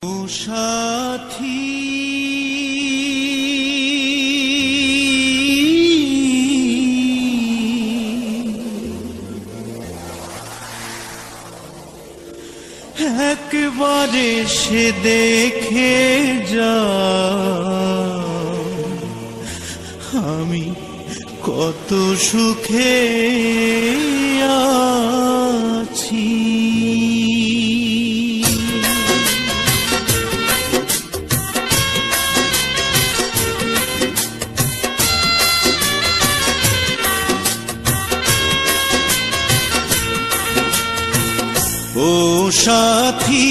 ও সাথী একবার এসে দেখে যা আমি কত সুখে আছি। ও সাথী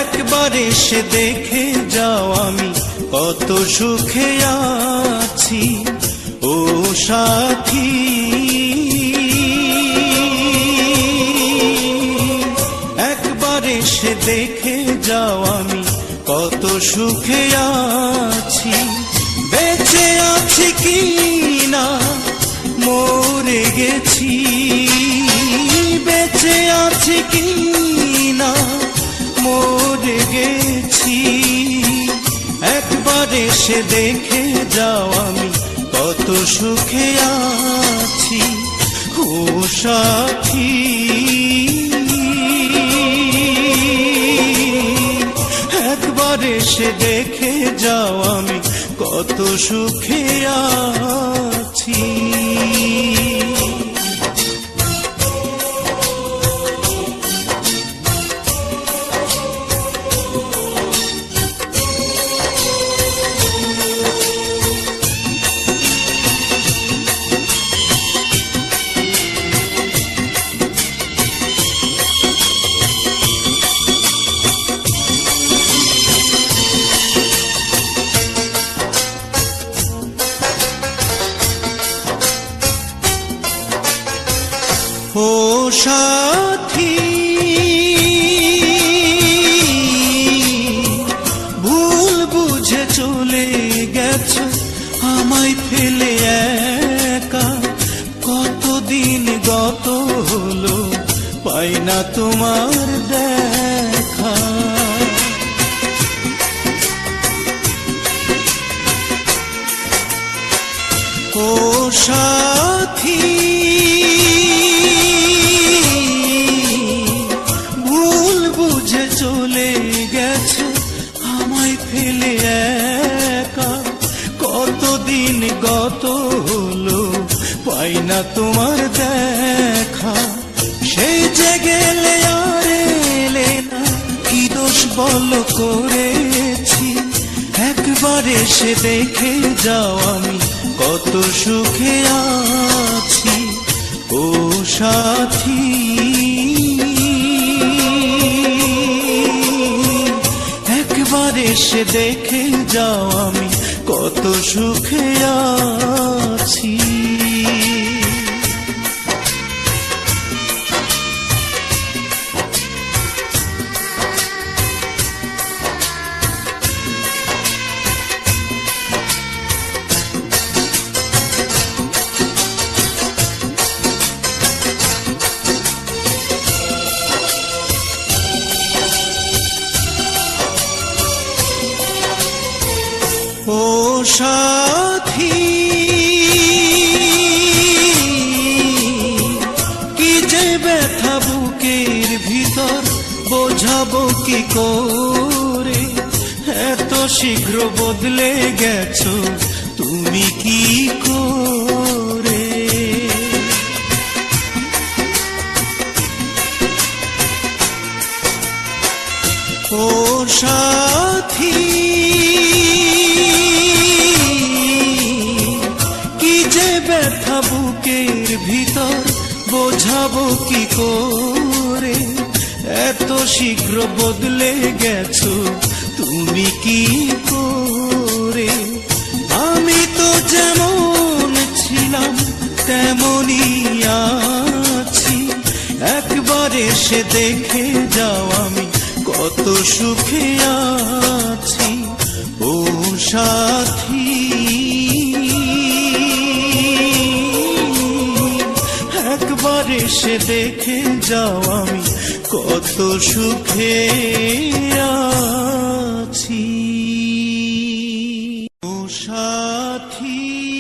একবার এসে দেখে যাও আমি কত সুখে আছি। ও সাথী একবার এসে দেখে যাও আমি কত সুখে আছি। বেঁচে আছি কি না মরে গেছি, বেঁচে আছি কি না মরে গেছি। একবার এসে দেখে যাও আমি কত সুখে আছি। ও সাথী একবার এসে দেখে যাও আমি কত সুখে আছি। ও সাথী ভুল বুঝে চলে গেছো আমায় ফেলে একা। কতদিন গত হলো পাই না তোমার দেখা। ও সাথী ভুল বুঝে চলে গেছে আমায় ফেলে একা। কতদিন গত হলো পাই না তোমার দেখা। সেই যে গেলে আর এলে না, কি দোষ বলো করেছি। একবার এসে দেখে যাও আমি কত সুখে আছি। ও সাথী একবার এসে দেখে যাও আমি কত সুখে আছি। ও সাথী কি যে ব্যথা বুকের ভিতর বোঝাবো কি করে। এত শীঘ্র বদলে গেছো তুমি কি করে। ও সাথী ব্যথা বুকের ভিতর বোঝাবো কি করে। এত শীঘ্র বদলে গেছো তুমি কি করে। আমি তো যেমন ছিলাম তেমনই আছি। একবার এসে দেখে যাও আমি কত সুখে আছি। ও সাথী একবার একবার এসে দেখে যাও আমি কত সুখে আছি ও সাথী।